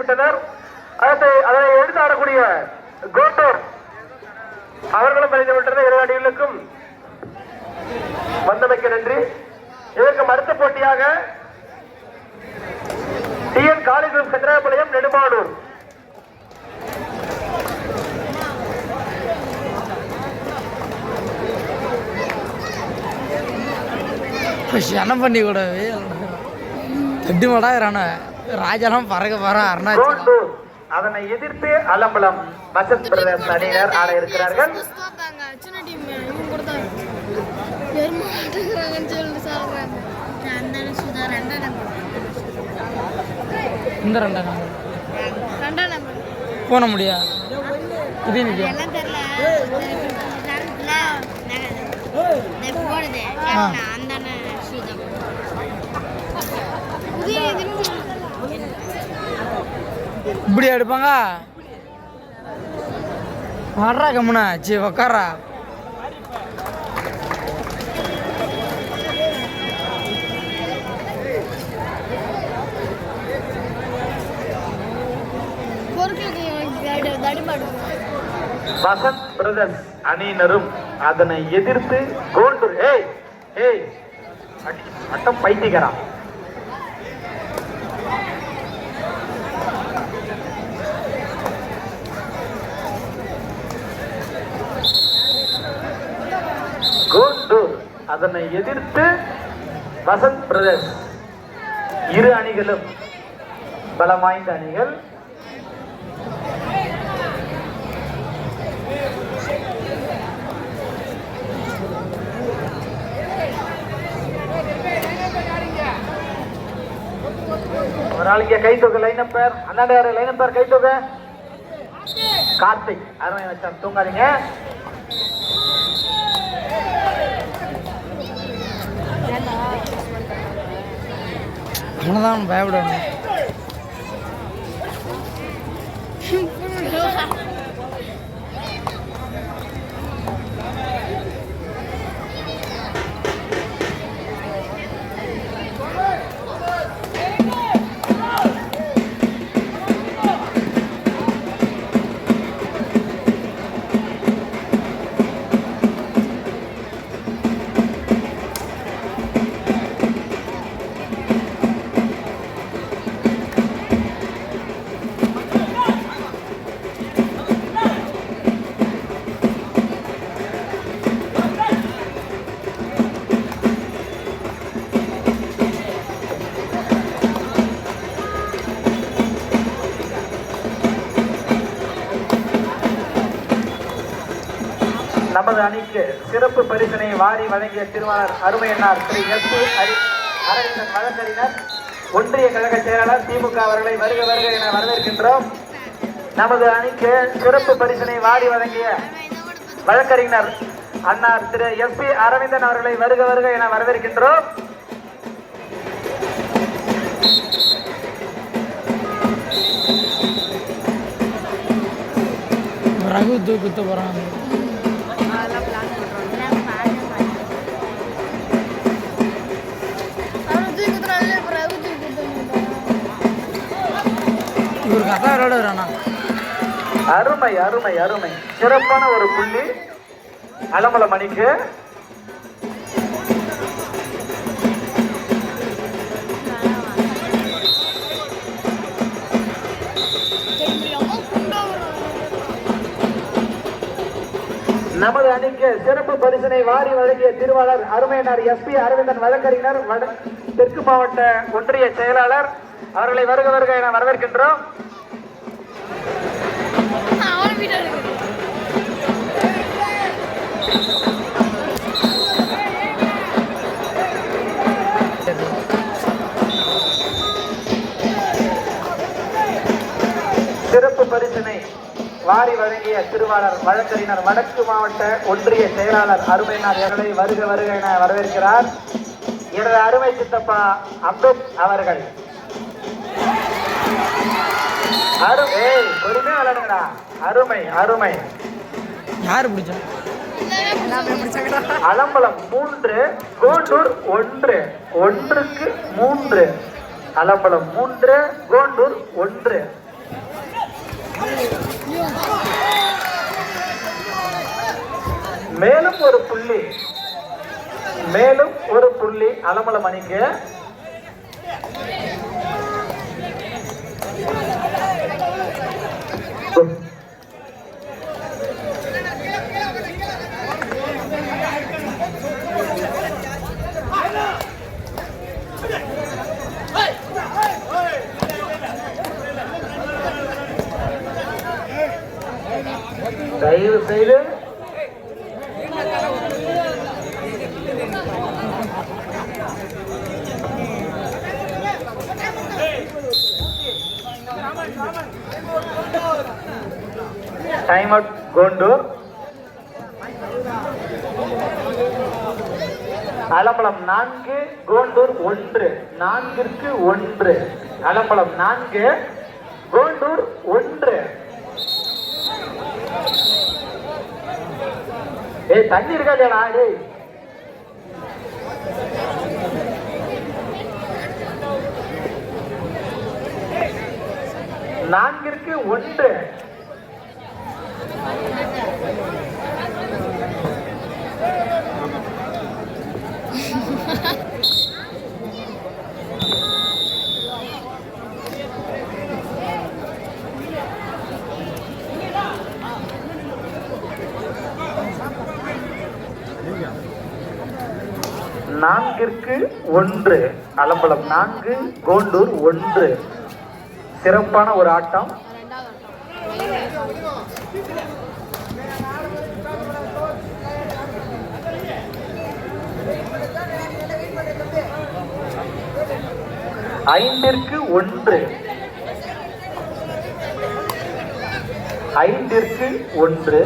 விட்டனர். அதனை எடுத்து ஆடக்கூடிய கோட்டூர் அவர்களும் பதிந்து விட்டனர். 2 அணிகளுக்கும் வந்தமைக்க நன்றி. இதற்கு அடுத்த போட்டியாக டிஎன் காளிகுளம் சந்திராபாளையம் நெடுமாடூர் என்ன பண்ணி கூட தட்டி மாடாகிறான ராஜாலாம் பறக்க போற அருணாச்சலம். அதனை எதிர்த்து அலம்பலம் வசந்த் பிரதேச அணியினர் ஆட இருக்கிறார்கள். இந்த 2 நம்பர் போன முடியா இது இப்படி எடுப்பாங்க. வர்றா கம்முனா சி உக்காரா. வசந்த் பிரதர்ஸ் அணியினரும் அதனை எதிர்த்து கோல்டூர் அட்டம் பைத்தியகரா கோல்டூர் அதனை எதிர்த்து வசந்த் பிரதர்ஸ். 2 அணிகளும் பலம் வாய்ந்த அணிகள். ஒரு ஆள் இங்க கை தொகை லைன் நம்பர் 12 லைன் நம்பர் கை தொகை கார்த்திக் அருமை வச்சான். தூங்காதீங்க. அவனதான் பயப்படணும். நமது அணிக்கு சிறப்பு பரிசனை வாரி வழங்கிய திருவாளர் அருமையன்னார் திரு எஸ்.பி. அரவிந்தன் வழக்கறிஞர் ஒன்றிய கழக செயலாளர் திமுக அவர்களை வருக வருக என வரவேற்கின்றோம். நமது அணிக்கு சிறப்பு பரிசனை வாரி வழங்கிய வழக்கறிஞர் அன்னார் திரு எஸ்.பி. அரவிந்தன் அவர்களை வருக வருக என வரவேற்கின்றோம். ரகு தூக்குத்த போறாங்க. அருமை அருமை அருமை. சிறப்பான ஒரு புள்ளி அலமலம் அணிக்கு. நமது அணிக்கு சிறப்பு பரிசனை வாரி வழங்கிய திருவாளர் அருமையனார் எஸ்.பி. அரவிந்தன் வழக்கறிஞர் தெற்கு மாவட்ட ஒன்றிய செயலாளர் அவர்களை வருக வருக என வரவேற்கின்றோம். சிறப்பு பரிசனை வாரி வழங்கிய திருவாளர் வழக்கறிஞர் வடக்கு மாவட்ட ஒன்றிய செயலாளர் அருமையனார் அவர்களை வருக வருக என வரவேற்கிறார். எனது அருமை சித்தப்பா அம்பேத் அவர்கள். பொறுமையா விளையாடுங்கடா. அருமை அருமை. யாரு பிடிச்சா? அலம்பலம் 3 கோண்டூர் 1 1க்கு 3. அலம்பலம் 3 கோண்டூர் 1. மேலும் ஒரு புள்ளி, மேலும் ஒரு புள்ளி அலமலம் அணிக்கு. தயவு செய்து டைம் அவுட் கோண்டூர். அலம்பலம் 4, கோண்டூர் 1. 4ற்கு 1. அலம்பலம் 4, கோண்டூர் 1. ஏய், தண்ணி இருக்கா இல்லையா? டேய், நான்கிற்கு 1. நான்கிற்கு 1. அலம்பலம் 4, கோண்டூர் 1. சிறப்பான ஒரு ஆட்டம். ஐந்திற்கு 1. 5ற்கு 1.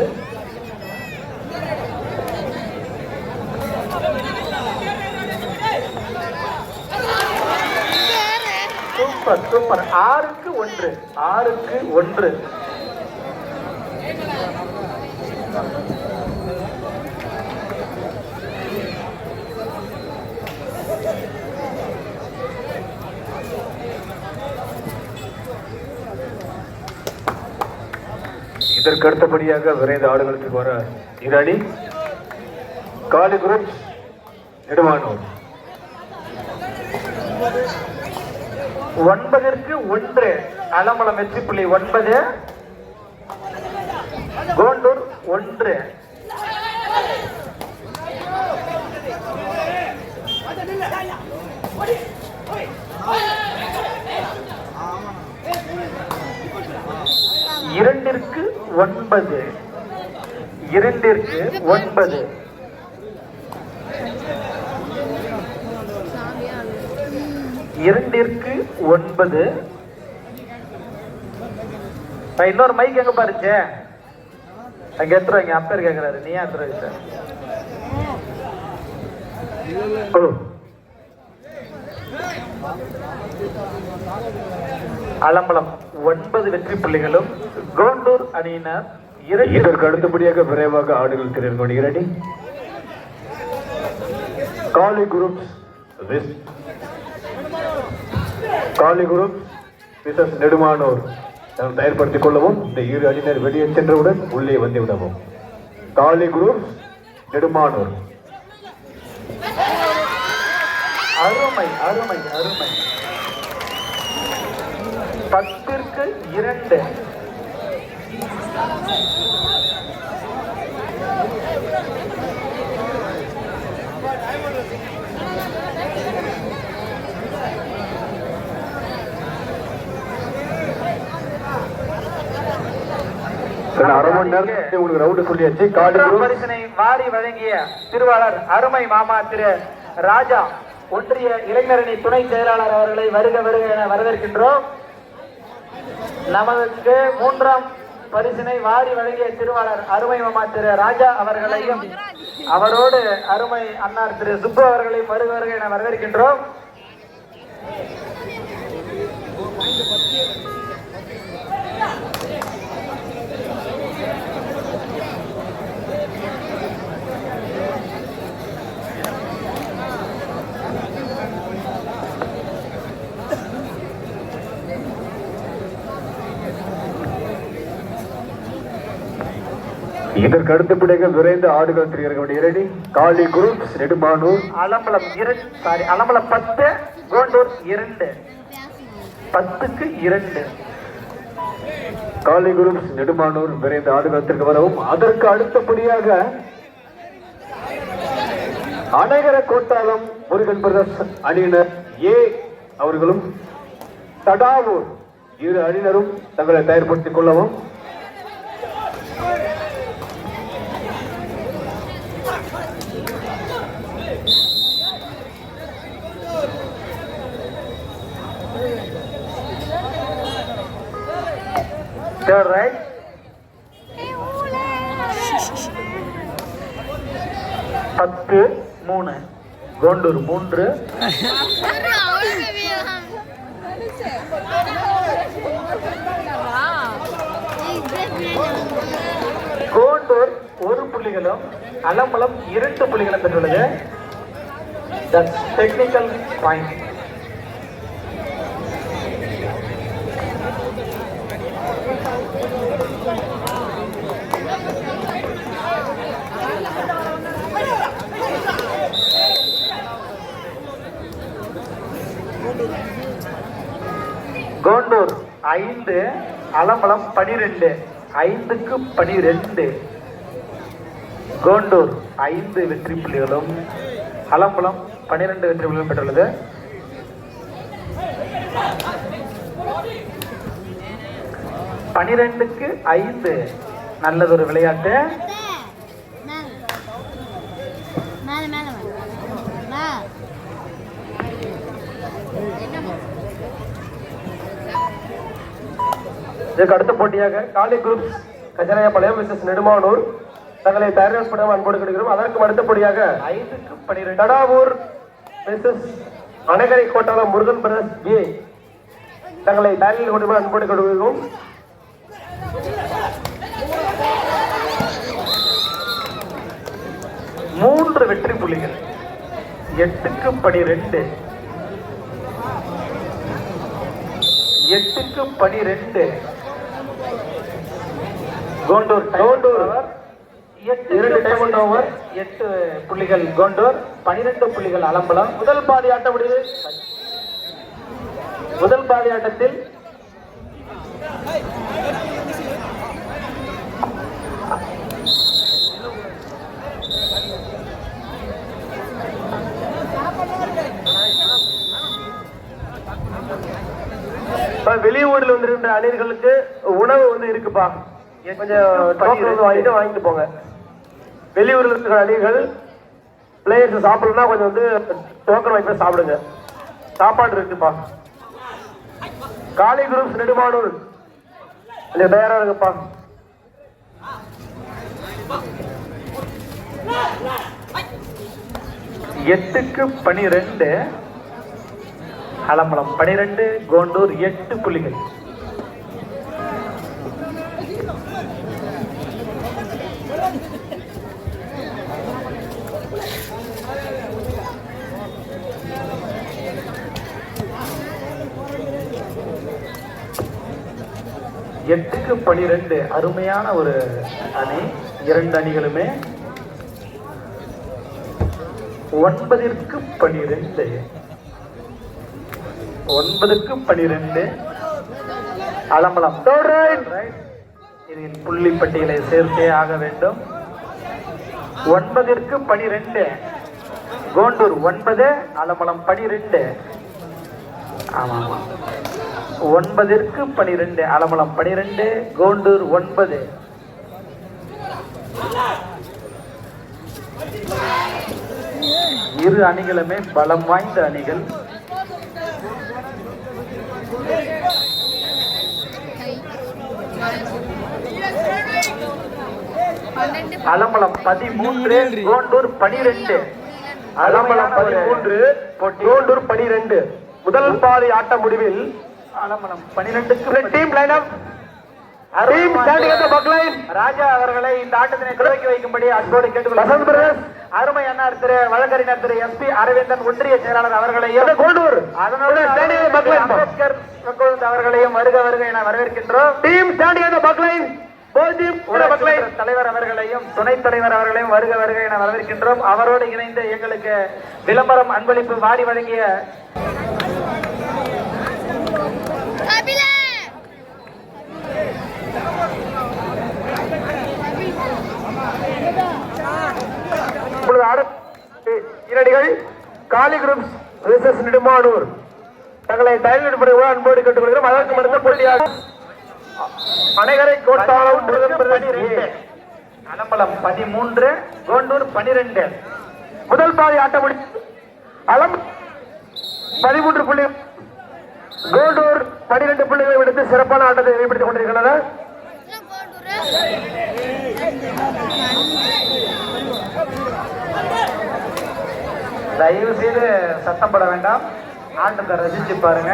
Super super. 6க்கு 1. 6க்கு 1. இதற்கு அடுத்தபடியாக விரைந்த ஆடுகளுக்கு வர இரணி காலி குரூப் நெடுமானூர். 9ற்கு 1. அலம்பலம் வெற்றி புள்ளி 9, கோண்டூர் 1. இரண்டிற்கு 9. 2ற்கு 9. இரண்டிற்கு 9. இன்னொரு மைக் எங்க பாருச்சு? அங்க எடுத்துருவாங்க. அப்பேர் கேட்கிறாரு, நீ எடுத்துருவாங்க சார். அலம்பலம் 9 வெற்றி புள்ளிகளும் கோண்டூர் அணியினர். இதற்கு அடுத்தபடியாக விரைவாக ஆடுகள் திறன் இரணி காலி குரூப் மிசஸ் நெடுமானூர் தயார்படுத்திக் கொள்ளவும். இந்த இரு அணியினர் வெளியே சென்றவுடன் உள்ளே வந்துவிடவும். காலி குரூப் நெடுமானூர். அருமை அருமை அருமை. 10ற்கு 2. அரை மணி நேரத்துக்கு உங்களுக்கு ரவுண்ட் சொல்லியாச்சு. பரிசனை வாரி வழங்கிய திருவாளர் அருமை மாமா திரு ராஜா ஒன்றிய இளைஞரணி துணை செயலாளர் அவர்களை வருக வருக என வரவேற்கின்றோம். நமக்கு 3ஆம் பரிசினை வாரி வழங்கிய திருவாளர் அருமை மாமா திரு ராஜா அவர்களையும் அவரோடு அருமை அன்னார் திரு சுப்பு அவர்களையும் வருக வருக என வரவேற்கின்றோம். இதற்கு அடுத்தபடியாக விரைந்து ஆடுகள் திரிகிறவர்கள் இரடி காளி குரூப்ஸ் நெடுமானூர் அலம்பலம் 10 கோண்டூர் 2 10க்கு 2. காளி குரூப்ஸ் நெடுமானூர் விரைந்து ஆடுகளத்திற்கு வரவும். அதற்கு அடுத்தபடியாக அநகர கோட்டாலம் முருகன் பிரதர்ஸ் அணியினர் ஏ அவர்களும் தடாவூர் இரு அணியினரும் தங்களை தயார்படுத்திக் கொள்ளவும். Third right. பத்து 3 கோண்டூர் 3. கோண்டூர் 1 புள்ளிகளும் அலம்பலம் 2 புள்ளிகளும் பெற்றுள்ளது. Technical point. கோண்டூர் 5 அலம்பலம் 12. 5க்கு 12. கோண்டூர் 5 வெற்றி புள்ளிகளும் அலம்பலம் 12 வெற்றி புள்ளிகளும் பெற்றுள்ளது. பனிரெண்டுக்கு 5 நல்லதொரு விளையாட்டு. இதற்கு அடுத்த போட்டியாக காளி குரூப் கஜராயபாளையம் மிஸ்ஸஸ் நெடுமானூர் தங்களை தயாரிப்பட அன்போடு கிடைக்கிறோம். அதற்கு அடுத்தபடியாக 5க்கு 12 தடாவூர் மிஸ்ஸஸ் அனகரை கோட்டாலம் முருகன் பிரதர்ஸ் ஏ தங்களை தயாரில் கொண்டு அன்போடு கொடுக்கிறோம். மூன்று வெற்றி புள்ளிகள். 8க்கு 12. 8க்கு 12. Kondur 2 time over. 8 புள்ளிகள் கோண்டூர், 12 புள்ளிகள் அலம்பலம். முதல் பாதி ஆட்ட முடிவு. முதல் பாதி ஆட்டத்தில் வெளியூர்ல வந்திருக்கின்ற அணியர்களுக்கு உணவு இருக்குப்பா. கொஞ்சம் வாங்கிட்டு போங்க. வெளியூர்ல இருக்கிற அணிகள் பிளேயர்ஸ் சாப்பிடணும்னா கொஞ்சம் டோக்கன் வாங்கி சாப்பிடுங்க. சாப்பாடு இருக்குப்பா. காளி குரூப்ஸ் நெடுமானூர் கொஞ்சம் தயாரா இருக்குப்பா. எட்டுக்கு 12 அலம்பலம் 12, கோண்டூர் 8 புள்ளிகள். எட்டுக்கு 12 அருமையான ஒரு அணி. 2 அணிகளுமே 9க்கு 12. 9க்கு 12 அலம்பலம். இதில் புள்ளி பட்டியலை சேர்த்தே ஆக வேண்டும். 9ற்கு 12 கோண்டூர் 9, அலம்பலம் 12. ஆமா 9ற்கு 12 அலம்பலம் 12, கோண்டூர் 9. இரு அணிகளுமே பலம் வாய்ந்த அணிகள். அலம்பலம் 13, கோண்டூர் 12. அலம்பலம் 13, கோண்டூர் 12. முதல் பாதி ஆட்ட முடிவில் அலம்பலம் 12க்கு டீம் லைன் அப் ராஜா அவர்களை இந்த ஆட்டத்தினை துவக்கி வைக்கும்படி அன்போடு கேட்டுக்கொள்கிறேன். அருமை அண்ணார் திரு வழக்கறிஞர் திரு SP அரவிந்தன் ஒன்றிய செயலாளர் அவர்களையும் அம்பேத்கர் அவர்களையும் வருக வருக என வரவேற்கின்றோம். டீம் ஸ்டாண்டிங் பக்லைன் ஊராட்சி தலைவர் அவர்களையும் துணைத் தலைவர் அவர்களையும் வருக வருக என வரவேற்கின்றோம். அவரோடு இணைந்து எங்களுக்கு விளம்பரம் அன்பளிப்பு வாரி வழங்கிய இரடிகள் காளி குரூப்ஸ் வெர்சஸ் நெடுமானூர் தங்களை தயாரிப்பு அன்போடு கேட்டுக்கொள்கிறோம். அதற்கு அடுத்த போட்டியாக அணைகரை கோட்டாளம் அலம்பலம் 13 கோண்டூர் 12. முதல் பாதி ஆட்டம் அலம் 13 புள்ளி கோண்டூர் 12 புள்ளிகளை விடுத்து சிறப்பான ஆட்டத்தை வெளிப்படுத்திக் கொண்டிருக்கின்றனர். தயவு செய்து சத்தம் போட வேண்டாம், ஆட்டத்தை ரசிச்சு பாருங்க.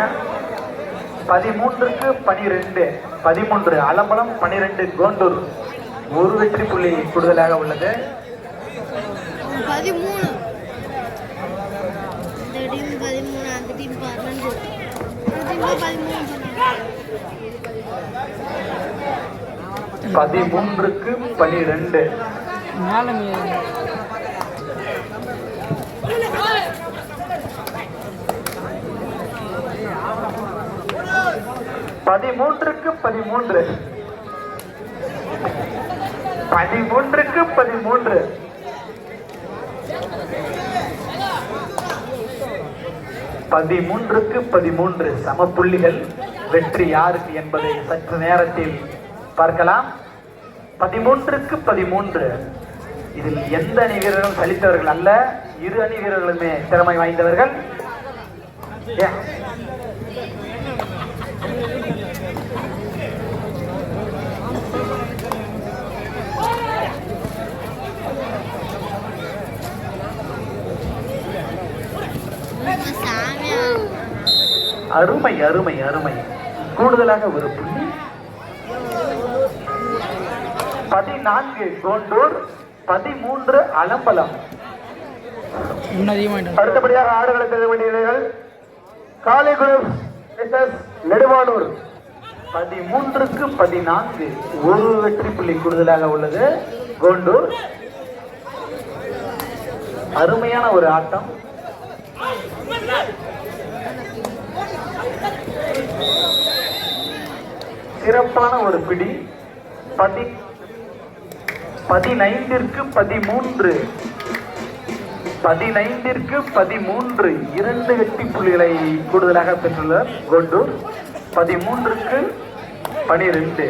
13க்கு 12 13 அலம்பலம் 12 கோண்டூர் ஒரு வெற்றி புள்ளி கூடுதலாக உள்ளது. 13 அந்த டீம் 13க்கு 12 மேலே 13க்கு 13 13க்கு 13 13க்கு 13 சம புள்ளிகள். வெற்றி யாருக்கு என்பதை சற்று நேரத்தில் பார்க்கலாம். 13க்கு 13 இதில் எந்த அணி வீரர்களும் சலித்தவர்கள் அல்ல, இரு அணி வீரர்களுமே திறமை வாய்ந்தவர்கள். அருமை அருமை அருமை. கூடுதலாக ஒரு புள்ளி. 14 கோண்டூர் 13 அலம்பலம். அடுத்தபடியாக ஆடுகளை செய்த வேண்டியவர்கள் காளி குரூப்ஸ் நெடுமானூர் 13க்கு 14 ஒரு வெற்றி புள்ளி கூடுதலாக உள்ளது. கோண்டூர் அருமையான ஒரு ஆட்டம். சிறப்பான ஒரு பிடி. 15ற்கு 13 15ற்கு 13 2 வெற்றி புள்ளிகளை கூடுதலாக பெற்றுள்ளார் கோண்டூர். 13க்கு 12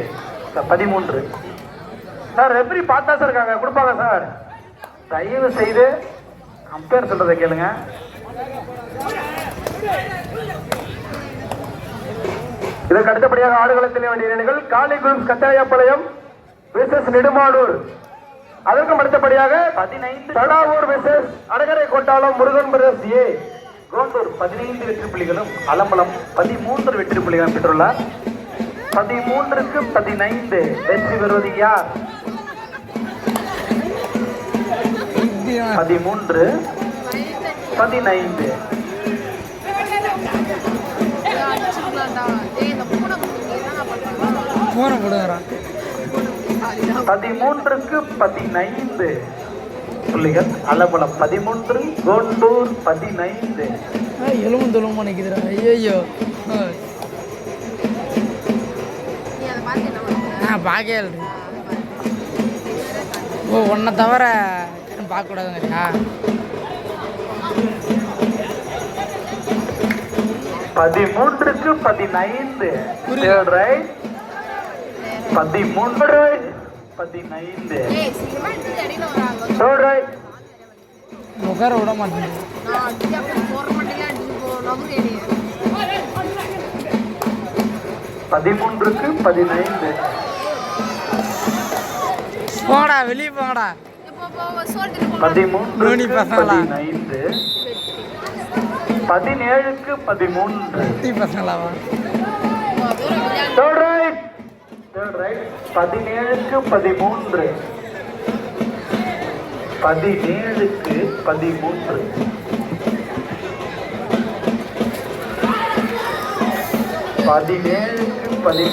13. சார் ரெஃபரி பார்த்தா சார் இருக்காங்க, கொடுப்பாங்க சார். தயவு செய்து அம்பையர் சொல்றதை கேளுங்க. இதற்கு அடுத்தபடியாக ஆடுகளத்தில் வேண்டிய அணிகள் காளி குரூப்ஸ் கத்தாயப்பாளையம் வெர்சஸ் நெடுமானூர். அதற்கும் அடுத்தபடியாக 15 Tadavur versus Adakarai Kottalam Murugan brothers A. Kondur 15 வெற்றி புள்ளிகளும் அலம்பலம் 13 வெற்றி புள்ளிகளும் பெற்றுள்ளார். 13க்கு 15 வெற்றி பெறுவது யார்? 13 15 13க்கு 15 புள்ளிகள் அலம்பலம் 13 கோண்டூர் 15. எலும்பு தொழும்பு நினைக்குதுடா. ஐயோ பார்க்கவே இல்லை. ஓ ஒன்றை தவிர பார்க்கக்கூடாதுங்கய்யா. 13க்கு 15 ரைட். 13 15 உட்கார விட மாட்டேன். 13க்கு 15 போங்கடா வெளியே போங்கடா. 13க்கு 15 17க்கு 13 பசங்களாவா? 17க்கு 13 17க்கு 13 17க்கு 10.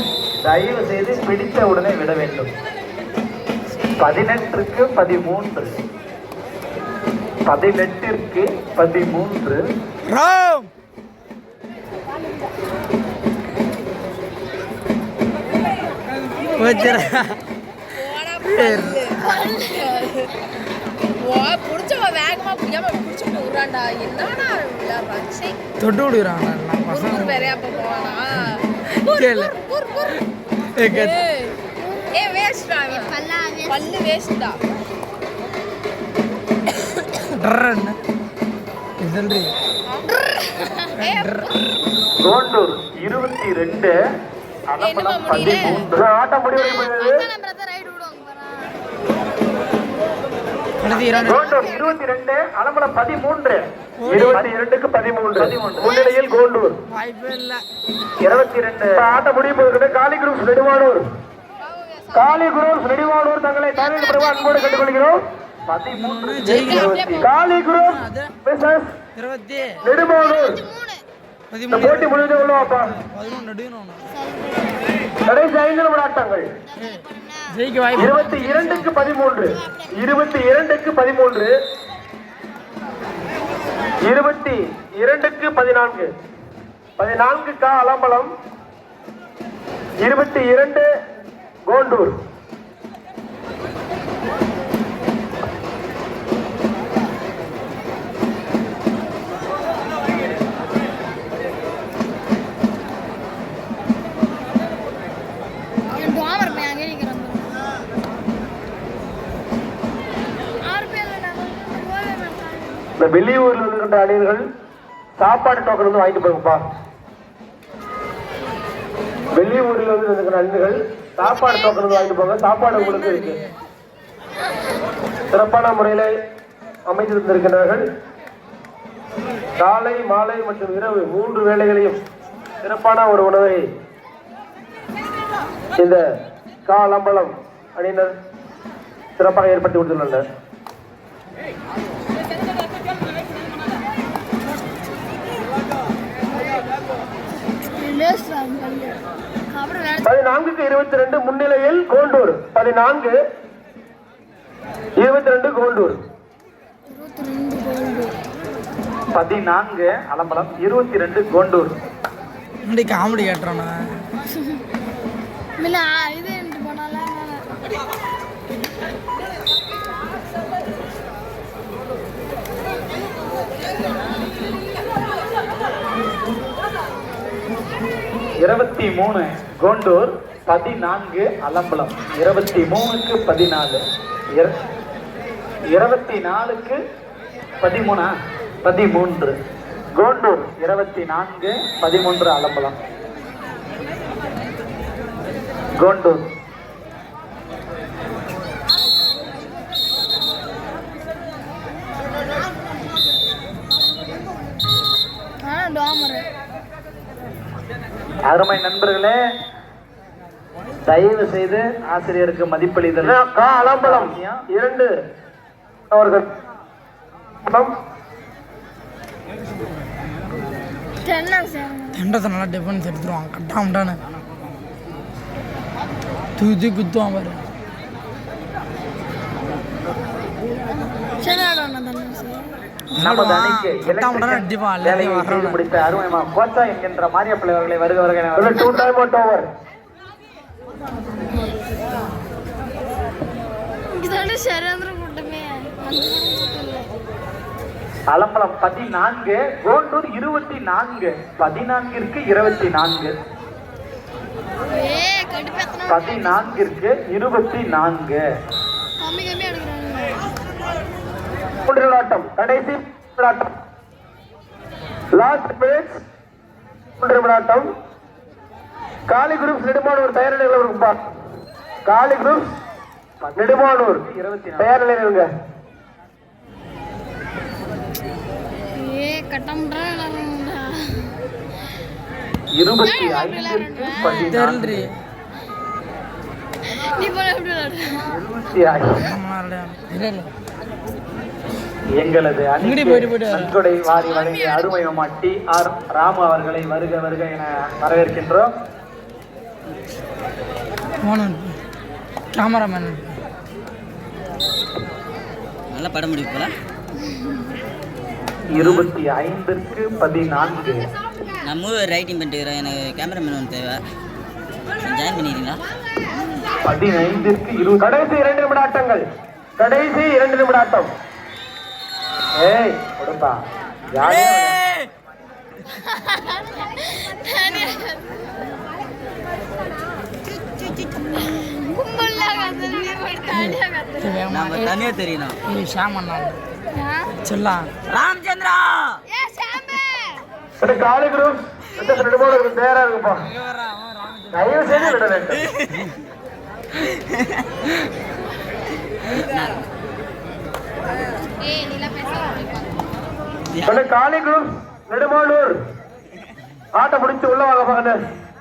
தயவு செய்து பிடித்த உடனே விட வேண்டும். 18க்கு 13. 18க்கு 13. ராம் வச்சிரா புடிச்சவ வேகமா புடிக்காம புடிச்சுட்டு விடுறான்டா. என்னடா விளையாடுறான்? சை, தொட்டு விடுறாங்க பசங்க ஊர் வேறையா போவானா? கேளு. ஏய் வேஸ்டா பல்லு வேஸ்டா. டர்ரன்னு சொல்றீ கோண்டூர் 22, அலம்பலம் 13. ஆட்டம் முடிவடைகிறது. கோண்டூர் 22, அலம்பலம் 13. 22க்கு 13. முன்னிலையில் கோண்டூர் வாய்ப்பே இல்ல. 22. ஆட்டம் முடிவு போகிறது. காளி குரூப்ஸ் நெடுமானூர் தங்களை தயாரிப்பு பெறுவ அன்போடு கேட்டுக்கொள்கிறோம். 13 ஜெயிக்கலாம். காளி குரூப் வெர்சஸ் 20 நெடுமானூர். இந்த 13 போட்டி முடிவு உள்ளவாப்பா. 11 நடுணும். கடைசி 5 நிமிட ஆட்டங்கள். ஜெயிக்க வாய்ப்பு 22க்கு 13. 22க்கு 13. 22க்கு 14. 14 கா அலம்பலம். 22 கோண்டூர். இந்த வெளியூர்ல இருக்கின்ற அணியர்கள் சாப்பாடு டோக்கன் வந்து வாங்கிட்டு போங்கப்பா. வெளியூர்ல இருந்து இருக்கிற அணிகள் சாப்பாடு டோக்கன் வந்து வாங்கிட்டு போங்க. சாப்பாடு உங்களுக்கு இருக்கு. சிறப்பான முறையில அமைந்திருந்திருக்கிறார்கள். காலை மாலை மற்றும் இரவு 3 வேளைகளையும் சிறப்பான ஒரு உணவை இந்த காலம்பலம் அணியினர் சிறப்பாக ஏற்படுத்தி கொடுத்துள்ளனர். அப்புறம் 14க்கு 22 முன்னிலையில் கோண்டூர். 14 22 கோண்டூர். 14 அலம்பலம் 22 கோண்டூர். முன்னாடி காமெடி கேட்டுறானா இது என்று போனாலும் 23 கோண்டூர், 14 அலம்பலம். 23க்கு 14. 24க்கு 13. 13 கோண்டூர். 24 13 அலம்பலம். கோண்டூர் அருமை நண்பர்களே, தயவு செய்து ஆசிரியருக்கு மதிப்பளித்தல். அலம்பலம் 2 அவர்கள் எண்டத்தை நல்லா டிஃபென்ஸ் எடுத்துருவான். கட்டாமட்டானு தூக்கி குத்துவான் பாரு. நமது அணிக்கு கட்டாமட்டான அடிப்பான். எல்லாத்தையும் வர்றவன முடித்த அருமை கோச்சா என்கின்ற மாரியப்பிள்ளை அவர்களை வருக வருக 2 டைம் அவுட் ஓவர். அலம்பலம் 14 கோண்டூர் 24. 14ற்கு 24. 14ற்கு 24. ஆட்டம் கடைசி ஆட்டம். லாஸ்ட் மேட்ச் 3 ஆட்டம். காளி குரூப்ஸ் நெடுமானூர் தயார் நிலையில் இருக்குப்பா. காளி குரூப்ஸ் நெடுமானூர் 24. தயார் நிலையில் இருங்க. கட்டம்ன்றா 25க்கு 14. தெரியல நீ போல எப்படி தெரியல. எங்களது இங்கடி அணிக்கு போயிட்டு போயிட்டு. நன்கொடை வாரி வழங்கிய அருமை மாமா TR ராமு அவர்களை வருக வருக என வரவேற்கின்றோம். கேமராமேன் நல்லா படம் முடிவு போல 25க்கு 14. நான் மூவி ரைட்டிங் பண்ணிட்டுக்கிறேன். எனக்கு கேமராமேன் ஒன்று தேவை. ஜாயின் பண்ணிடுறீங்களா? 15க்கு 20. கடைசி 2 நிமிட ஆட்டங்கள். கடைசி 2 நிமிட ஆட்டம். ஏய் கொடுப்பா ஜாலியா கும்பலா கத்துறீங்க பட்டாடியா கத்துறீங்க நம்ம தனியாக தெரியணும். இது ஷாம் அண்ணா சொல்லலாம். ராமச்சந்திரா ஏ சாமே காலி குரூப் நெடுமானூர் தயாரா இருக்குப்பா. தயவு செய்து விட வேண்டும். ஏய் நீல பேச காலி குரூப் நெடுமானூர் ஆட்டம் முடிச்சு உள்ள வாங்க பாருங்க.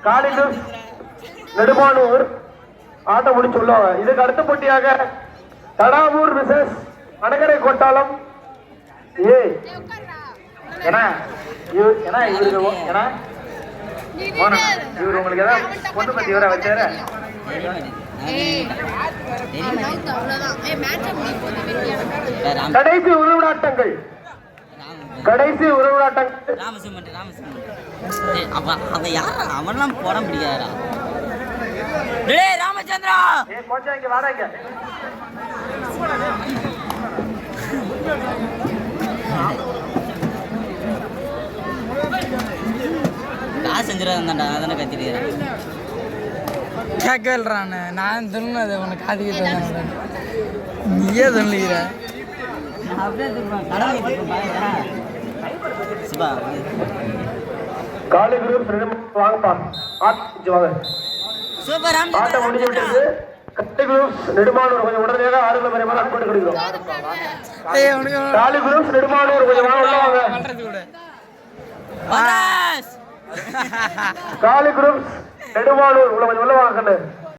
காலி குரூப் நெடுமானூர் ஆட்டம் முடிச்சு உள்ள வாங்க. இதுக்கு அடுத்த போட்டியாக தடாவூர் விசஸ் அணகரை கோட்டாலம். ஏய் ஏன்னா இவருக்கு ஏன்னா இவர் உங்களுக்கு ஏதாவது பொண்ணு பத்தி வர வச்சாரு. அவ்வளவுதான் மேட்ச் முடிய போகுது வெற்றியான கடைசி உருவிடாட்டங்கள். கடைசி உருவிடாட்டங்கள். ராமசிம்மன் அவன் யாரா? அவன்லாம் போட முடியாதா? டேய் ராமச்சந்திரா ஏய் கொஞ்சம் இங்க வாடா இங்க. காசு செஞ்சிடாதான்டா. அதானே கத்திருக்கிறேன். கேட்கறானே நான் சொன்னது உனக்கு காதுக்கு தந்தானே நீயே சொல்லிக்கிற. நான் அப்படியே திருப்பேன். கடவுளை திருப்பேன். சிவா காலி குரூப் வாங்கப்பா. ஆட்டம் வாங்க. சூப்பர் ஆட்டம் முடிஞ்சு விட்டது. கட்டை குரூப் நெடுமானூர் கொஞ்சம் உடனடியாக ஆடுகளை மறைவாக அன்போடு கொடுக்கிறோம். ஏய் உனக்கு காலி குரூப் நெடுமானூர் கொஞ்சம் வாங்க உள்ள வாங்க. பண்றது கூட வாஸ் காலி குரூப் நெடுமானூர் உள்ள கொஞ்சம் உள்ள வாங்க கண்ணு.